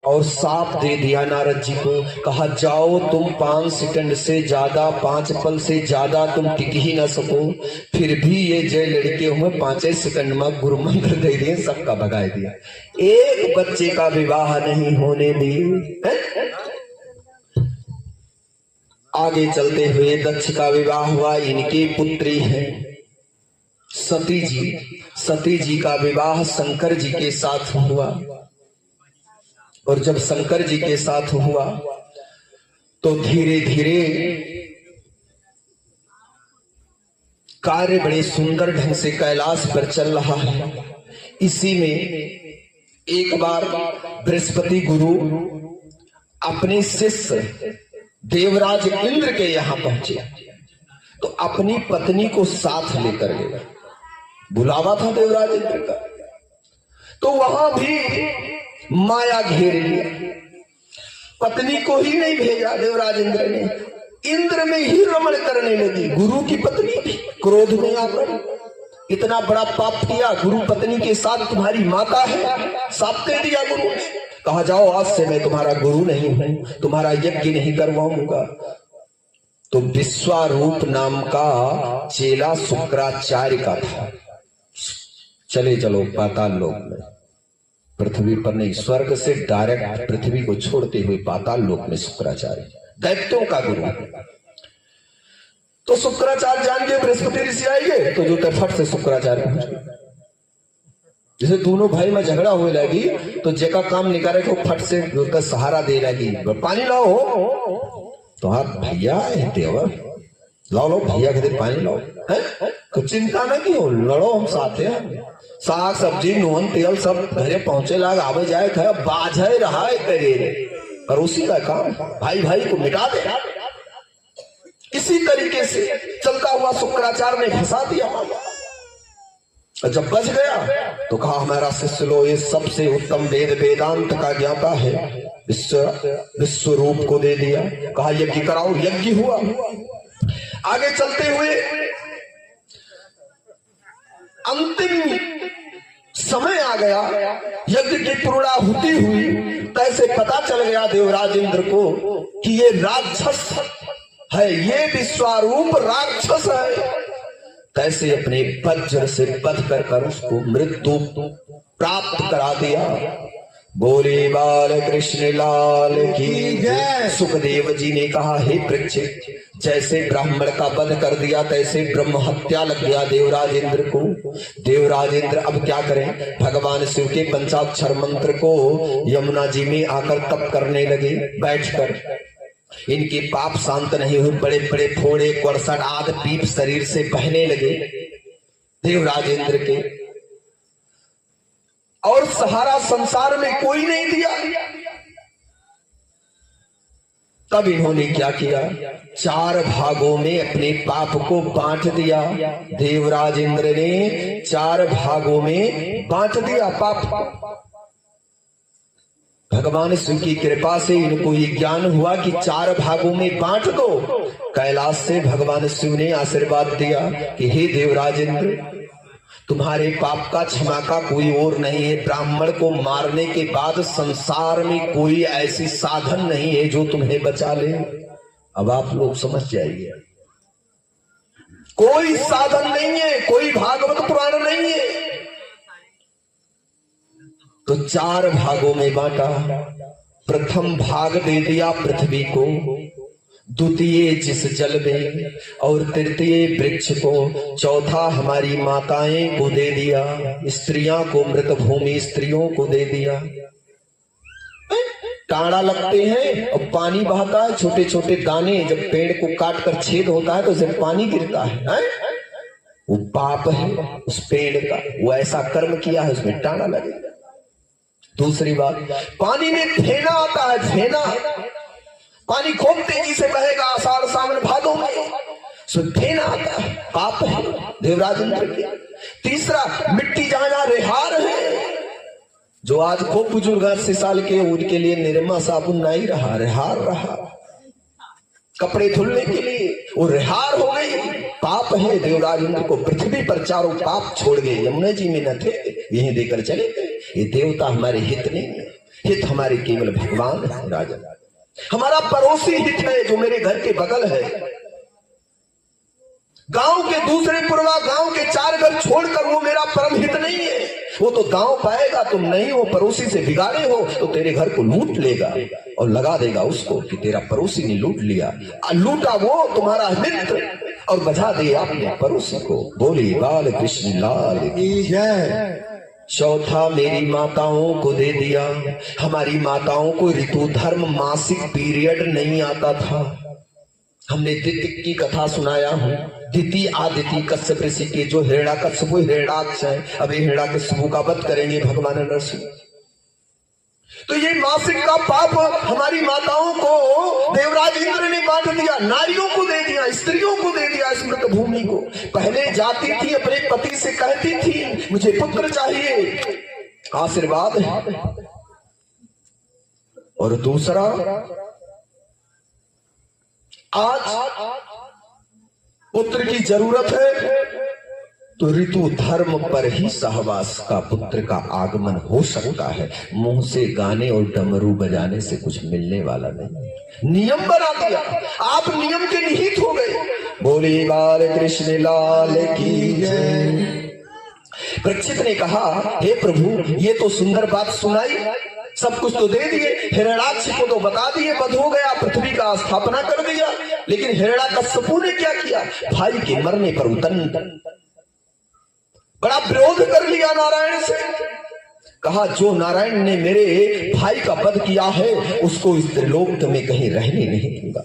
और साफ दे दिया नारद जी को। कहा जाओ तुम 5 सेकंड से ज्यादा, 5 पल से ज्यादा तुम टिक ही ना सको। फिर भी ये जय लड़के हुए 5 सेकंड में गुरु मंत्र दे दिए, सबका भगाए दिया। एक बच्चे का विवाह नहीं होने दिए। आगे चलते हुए दक्ष का विवाह हुआ। इनकी पुत्री है सती जी। सती जी का विवाह शंकर जी के साथ हुआ। और जब शंकर जी के साथ हुआ तो धीरे धीरे कार्य बड़े सुंदर ढंग से कैलाश पर चल रहा है। इसी में एक बार बृहस्पति गुरु अपने शिष्य देवराज इंद्र के यहां पहुंचे तो अपनी पत्नी को साथ लेकर गए। बुलावा था देवराज इंद्र का, तो वहां भी माया घेर लिया। पत्नी को ही नहीं भेजा देवराज इंद्र ने, इंद्र में ही रमण करने लगी गुरु की पत्नी भी। क्रोध में आकर इतना बड़ा पाप किया, गुरु पत्नी के साथ तुम्हारी माता है, साथ दे दिया गुरु ने। कहा जाओ आज से मैं तुम्हारा गुरु नहीं हूं, तुम्हारा यज्ञ नहीं करवाऊंगा। तो विश्वारूप नाम का चेला शुक्राचार्य का था। चले चलो पाताल लोक में, पृथ्वी पर नहीं, स्वर्ग से डायरेक्ट पृथ्वी को छोड़ते हुए पाताल लोक में शुक्राचार्य, दैत्यों का गुरु। तो शुक्राचार्य जान के बृहस्पति ऋषि आएंगे तो जो फट से शुक्राचार्य पहुंच गए। जैसे दोनों भाई में झगड़ा होने लगी तो जेका काम निकाले को फट से उसका सहारा दे लगी, पानी लाओ। तो हाँ भैया है देवर, लाओ लो भैया कहते पानी लाओ। तो चिंता ना की हो, लड़ो हम साथ हैं। साग सब्जी नून तेल सब घरे पहुंचे लाग आवे जाए थे, बाझे रहा है करे और उसी का काम भाई भाई को मिटा दे। इसी तरीके से चलता हुआ शुक्राचार्य ने फंसा दिया मामा। जब बच गया तो कहा हमारा शिष्य लो ये सबसे उत्तम वेद वेदांत का ज्ञाता है, विश्व रूप को दे दिया। कहा यज्ञ कराओ, यज्ञ हुआ। आगे चलते हुए अंतिम समय आ गया, यज्ञ की पूर्णाहुति हुई। कैसे पता चल गया देवराज इंद्र को कि ये राक्षस है, ये विश्वारूप राक्षस है। कैसे अपने वज्र से बध कर उसको मृत्यु प्राप्त करा दिया। बोले बाल कृष्ण लाल की जय। सुखदेव जी ने कहा हे परीक्षित, जैसे ब्राह्मण का वध कर दिया तैसे ब्रह्म हत्या लग गया देवराज इंद्र को। देवराज इंद्र अब क्या करें, भगवान शिव के पंचाक्षर मंत्र को यमुना जी में आकर तप करने लगे बैठकर। इनके पाप शांत नहीं हुए, बड़े बड़े फोड़े कोड़सट आदि पीप शरीर से बहने लगे देवराज इंद्र के। और सहारा संसार में कोई नहीं दिया। तब इन्होंने क्या किया, 4 भागों में अपने पाप को बांट दिया। देवराज इंद्र ने 4 भागों में बांट दिया पाप। भगवान शिव की कृपा से इनको ये ज्ञान हुआ कि 4 भागों में बांट दो। कैलाश से भगवान शिव ने आशीर्वाद दिया कि हे देवराज इंद्र, तुम्हारे पाप का क्षमा का कोई और नहीं है। ब्राह्मण को मारने के बाद संसार में कोई ऐसी साधन नहीं है जो तुम्हें बचा ले। अब आप लोग समझ जाइए, कोई साधन नहीं है, कोई भागवत पुराण नहीं है। तो 4 भागों में बांटा। प्रथम भाग दे दिया पृथ्वी को, द्वितीय जिस जल में, और तृतीय वृक्ष को, चौथा हमारी माताएं को दे दिया, स्त्रियां को मृत भूमि स्त्रियों को दे दिया। टाड़ा लगते हैं और पानी बहता है, छोटे छोटे दाने, जब पेड़ को काट कर छेद होता है तो उसमें पानी गिरता है। वो पाप है उस पेड़ का, वो ऐसा कर्म किया है, उसमें टाड़ा लगेगा। दूसरी बात, पानी में फेना आता है, फेना पानी खूब तेजी से बहेगा आषाढ़ सावन भादों में, फेना आता है, पाप है देवराज इंद्र की। तीसरा, मिट्टी जाना रेहार है। जो आज खूब बुजुर्ग 80 साल के, उनके लिए निरमा साबुन नहीं रहा, रेहार रहा। कपड़े धुलने के लिए वो रेहार हो गई, पाप है। देवराज इंद्र को पृथ्वी पर 4 पाप छोड़ गए, यमुना जी में न थे, यहीं देकर चले गए। ये देवता हमारे हित नहीं है। हित हमारे केवल भगवान है राजन। हमारा पड़ोसी हित है जो मेरे घर के बगल है। गांव के दूसरे पुरवा गांव के 4 घर छोड़कर वो मेरा परम हित नहीं है। वो तो दांव पाएगा, तुम नहीं हो, पड़ोसी से बिगाड़े हो तो तेरे घर को लूट लेगा और लगा देगा उसको कि तेरा पड़ोसी ने लूट लिया। लूटा वो तुम्हारा मित्र और बजा दे अपने पड़ोसी को। बोले बाल कृष्ण लाल की जय। चौथा, मेरी माताओं को दे दिया। हमारी माताओं को ऋतु धर्म मासिक पीरियड नहीं आता था। हमने दिति की कथा सुनाया हूं। दिति आदिति कश्यप ऋषि के जो हिरण्याकश्यप हिरण्याक्ष है, अभी हिरण्याकश्यप का वध करेंगे भगवान नरसिंह। तो ये मासिक का पाप हमारी माताओं को देवराज इंद्र ने बांट दिया, नारियों को दे दिया, स्त्रियों को दे दिया स्मृत भूमि को। पहले जाती थी अपने पति से कहती थी मुझे पुत्र चाहिए, आशीर्वाद है। और दूसरा, आज पुत्र की जरूरत है तो ऋतु धर्म पर ही सहवास का पुत्र का आगमन हो सकता है। मुंह से गाने और डमरू बजाने से कुछ मिलने वाला नहीं। नियम बना दिया, आप नियम के निहित हो गए। बोले बाल कृष्ण लाल की जय। परीक्षित ने कहा हे प्रभु, ये तो सुंदर बात सुनाई, सब कुछ तो दे दिए, हिरण्याक्ष को तो बता दिए, वध हो गया, पृथ्वी का स्थापना कर दिया, लेकिन हिरण्याकश्यप ने क्या किया? भाई के मरने पर उतन बड़ा विरोध कर लिया नारायण से। कहा जो नारायण ने मेरे भाई का वध किया है उसको इस त्रिलोक में कहीं रहने नहीं दूंगा।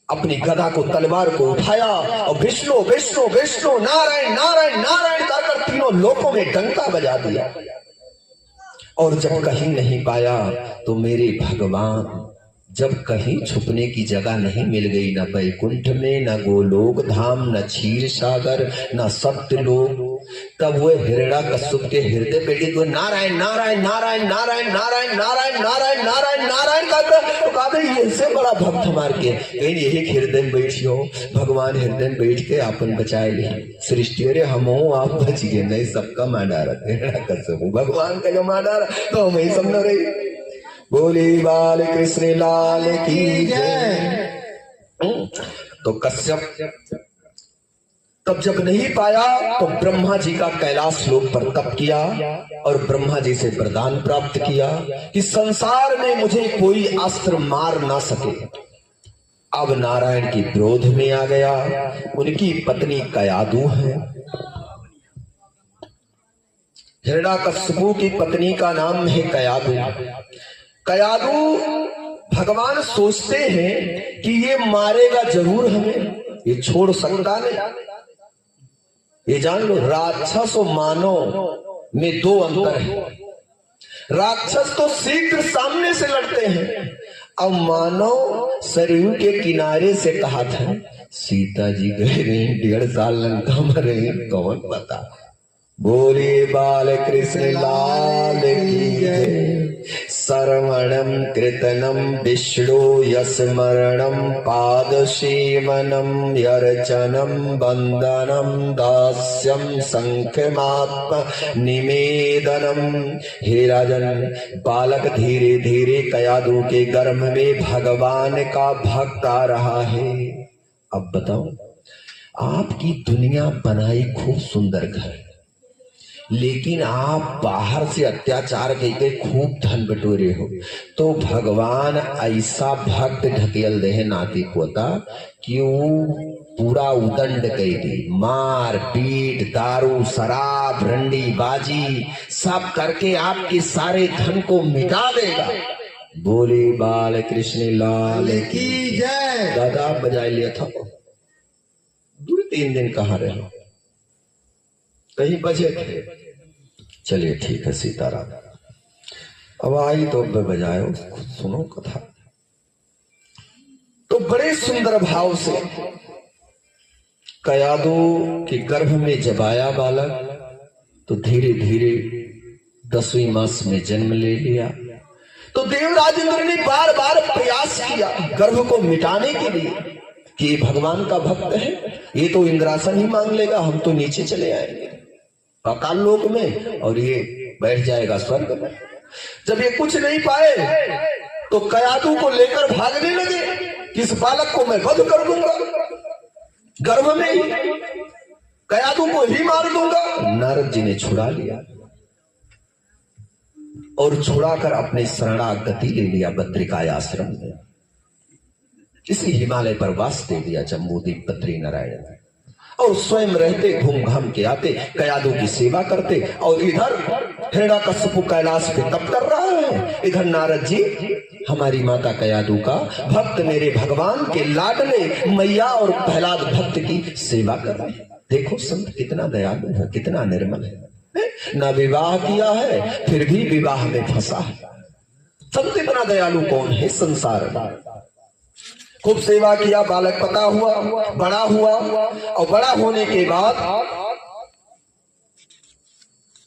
अपनी गदा को, तलवार को उठाया और विष्णु विष्णु विष्णु नारायण नारायण नारायण कर तीनों लोकों में डंका बजा दिया। और जब कहीं नहीं पाया तो मेरे भगवान, जब कहीं छुपने की जगह नहीं मिल गई, न बैकुंठ में, न गोलोक धाम, न क्षीर सागर, न सत्यलोक, तब वो हिरण्याकश्यप के हृदय पे तो नारायण नारायण नारायण नारायण नारायण नारायण नारायण नारायण नारायण कहता। तो कहा इससे बड़ा भक्त हमार के कहीं यही हृदय में बैठियो, भगवान हृदय में बैठ के आपन बचाए ले सृष्टि। अरे हम आप बच गए, नहीं सबका मार डारा हिरण्याकश्यप, भगवान का जो मार डारा तो हम ही सब न रही। बोली बाल कृष्ण लाल की जय। तो कश्यप तब जब नहीं पाया तो ब्रह्मा जी का कैलाश लोक पर तप किया और ब्रह्मा जी से वरदान प्राप्त किया कि संसार में मुझे कोई अस्त्र मार ना सके। अब नारायण की विरोध में आ गया। उनकी पत्नी कयादू है। हिरण्याकश्यप की पत्नी का नाम है कयादू। कयादू भगवान सोचते हैं कि ये मारेगा जरूर हमें, ये छोड़ सकता नहीं। ये जान लो, राक्षस और मानव में 2 अंतर है। राक्षस तो शीघ्र सामने से लड़ते हैं, अब मानव सरयू के किनारे से कहा था सीता जी गए रहे 1.5 साल लंका में रहे, कौन पता। बोले बाल कृष्ण लाल की जय। श्रवणम कीर्तनम विष्णु यस्मरणम पाद सेवनम यर्चनम वंदनम दास्यम संख्यमात्म निवेदनम। हे राजन, बालक धीरे धीरे कयादू के गर्भ में भगवान का भक्त आ रहा है। अब बताओ, आपकी दुनिया बनाई खूब सुंदर घर, लेकिन आप बाहर से अत्याचार करके खूब धन बटोरे हो, तो भगवान ऐसा भक्त ढकेल दे नाती पोता कि वो पूरा उदंड कर दी। मार पीट, दारू, शराब, रंडी बाजी सब करके आपके सारे धन को मिटा देगा। बोले बाल कृष्ण लाल की जय। दादा बजाय लिया था 2-3 दिन कहाँ रहे, कहीं बजे थे। चलिए ठीक है, सीताराम। अब आई तो बजायो, सुनो कथा। तो बड़े सुंदर भाव से कयादू के गर्भ में जब आया बालक तो धीरे धीरे 10वीं मास में जन्म ले लिया। तो देवराज इंद्र ने बार बार प्रयास किया गर्भ को मिटाने के लिए कि भगवान का भक्त है, ये तो इंद्रासन ही मांग लेगा, हम तो नीचे चले आएंगे अकाल लोक में और ये बैठ जाएगा स्वर्ग में। जब ये कुछ नहीं पाए तो कयादू को लेकर भागने लगे कि इस बालक को मैं वध कर दूंगा, गर्भ में ही कयादू को ही मार दूंगा। नारद जी ने छुड़ा लिया और छुड़ाकर अपने शरणागति ले लिया बद्रिकाय आश्रम में। इसी हिमालय पर वास दे दिया जम्बूद्वीप बद्री नारायण में, और स्वयं रहते घूम घाम के आते, कयादू की सेवा करते। और इधर हिरण्यकश्यप कैलाश पे तप कर रहा है, इधर नारद जी हमारी माता कयादू का भक्त, मेरे भगवान के लाडले मैया और प्रहलाद भक्त की सेवा कर रहे हैं। देखो संत कितना दयालु है, कितना निर्मल है, ना विवाह किया है फिर भी विवाह में फंसा है। संत इतना दयालु कौन है संसार में। खूब सेवा किया, बालक पता हुआ, बड़ा हुआ, और बड़ा होने के बाद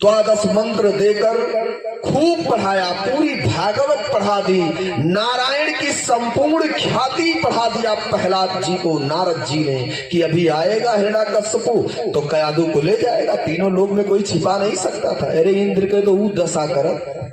12 मंत्र देकर खूब पढ़ाया, पूरी भागवत पढ़ा दी, नारायण की संपूर्ण ख्याति पढ़ा दिया प्रहलाद जी को नारद जी ने कि अभी आएगा हिरण्यकश्यप तो कयादू को ले जाएगा। तीनों लोग में कोई छिपा नहीं सकता था। अरे इंद्र के तो वो दशा कर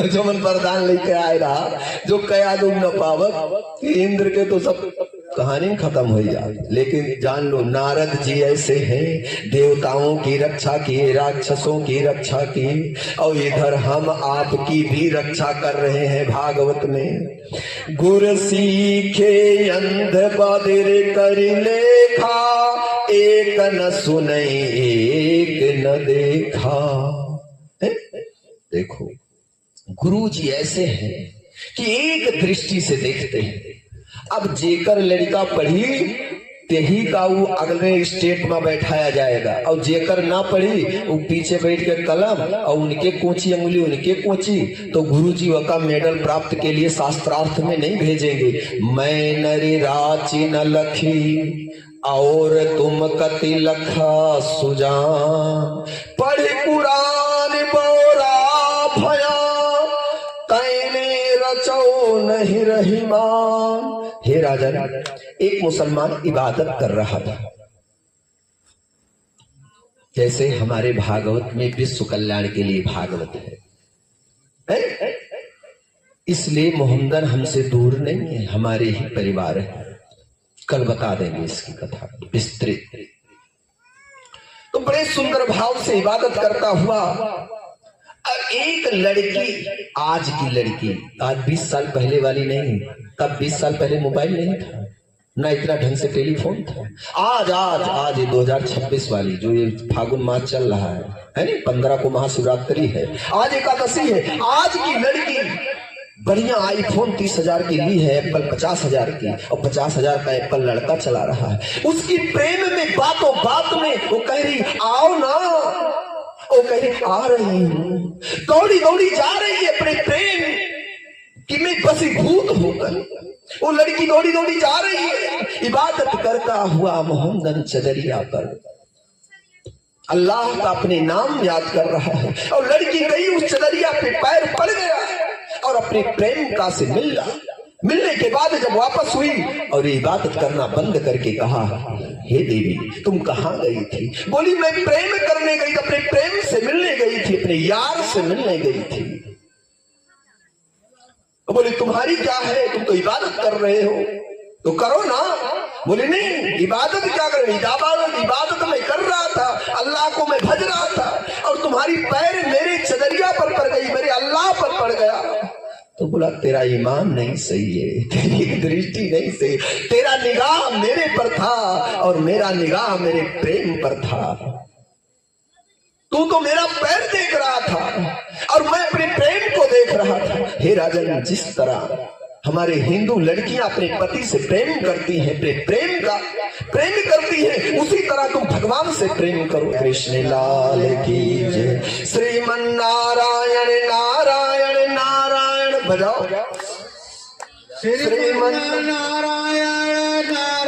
जो मन वरदान लेके आए रहा, जो कयादू न पावत, इंद्र के तो सब कहानी खत्म हो जाए। लेकिन जान लो नारद जी ऐसे हैं, देवताओं की रक्षा की, राक्षसों की रक्षा की, और इधर हम आपकी भी रक्षा कर रहे हैं भागवत में। गुर सीखे अंध बधिर कर लेखा, एक न सुने एक न देखा। देखो गुरु जी ऐसे हैं कि एक दृष्टि से देखते हैं। अब जेकर लड़का पढ़ी तेही का वो अगले स्टेट में बैठाया जाएगा, और जेकर ना पढ़ी वो पीछे बैठ के कलम और उनके कोची अंगुली उनके कोची, तो गुरु जी का मेडल प्राप्त के लिए शास्त्रार्थ में नहीं भेजेंगे। मैं नरी राची न लखी और तुम कति लखा सुजान, पढ़ पुराण बोरा भया तैने रचो नहीं रही मान। हे राजन, एक मुसलमान इबादत कर रहा था, जैसे हमारे भागवत में विश्व कल्याण के लिए भागवत है, इसलिए मोहम्मदन हमसे दूर नहीं है, हमारे ही परिवार है। कल बता देंगे इसकी कथा विस्तृत। तो बड़े सुंदर भाव से इबादत करता हुआ एक लड़की, आज की लड़की, आज 20 साल पहले वाली नहीं, तब 20 साल पहले मोबाइल नहीं था, ना इतना ढंग से टेलीफोन था। आज ये 2026 वाली जो ये फागुन मास चल रहा है नहीं, 15 को महाशिवरात्रि है, आज एकादशी है। आज की लड़की बढ़िया आईफोन 30,000 की ली है, एप्पल 50,000 की, और 50,000 का एप्पल लड़का चला रहा है। उसकी प्रेम में बातों बात में वो कह रही आओ ना, वो कह रही आ रही हूं, दौड़ी दौड़ी जा रही है अपने प्रेम कि मैं वशीभूत होकर। वो लड़की दौड़ी दौड़ी जा रही है, इबादत करता हुआ मोहम्मदन चदरिया पर अल्लाह का अपने नाम याद कर रहा है, और लड़की गई उस चदरिया पे पैर पड़ गया और अपने प्रेमिका से मिला। मिलने के बाद जब वापस हुई और इबादत करना बंद करके कहा, हे देवी तुम कहां गई थी? बोली मैं प्रेम करने गई, अपने प्रेम से मिलने गई थी, अपने यार से मिलने गई थी। बोली तुम्हारी क्या है, तुम तो इबादत कर रहे हो तो करो ना। बोले नहीं, इबादत क्या कर रही? इबादत मैं कर रहा था, अल्लाह को मैं भज रहा था, और तुम्हारी पैर मेरे चदरिया पर पड़ गई, मेरे अल्लाह पर पड़ गया। तो बोला तेरा ईमान नहीं सही है, तेरी दृष्टि नहीं सही, तेरा निगाह मेरे पर था और मेरा निगाह मेरे प्रेम पर था। तू तो मेरा पैर देख रहा था और मैं अपने प्रेम को देख रहा था। हे राजन, जिस तरह हमारे हिंदू लड़कियां अपने पति से प्रेम करती हैं, प्रेम करती हैं, उसी तरह तुम भगवान से प्रेम करो। कृष्ण लाल की जय। श्रीमन नारायण नारायण नारायण बजाओ। श्रीमन नारायण नारायण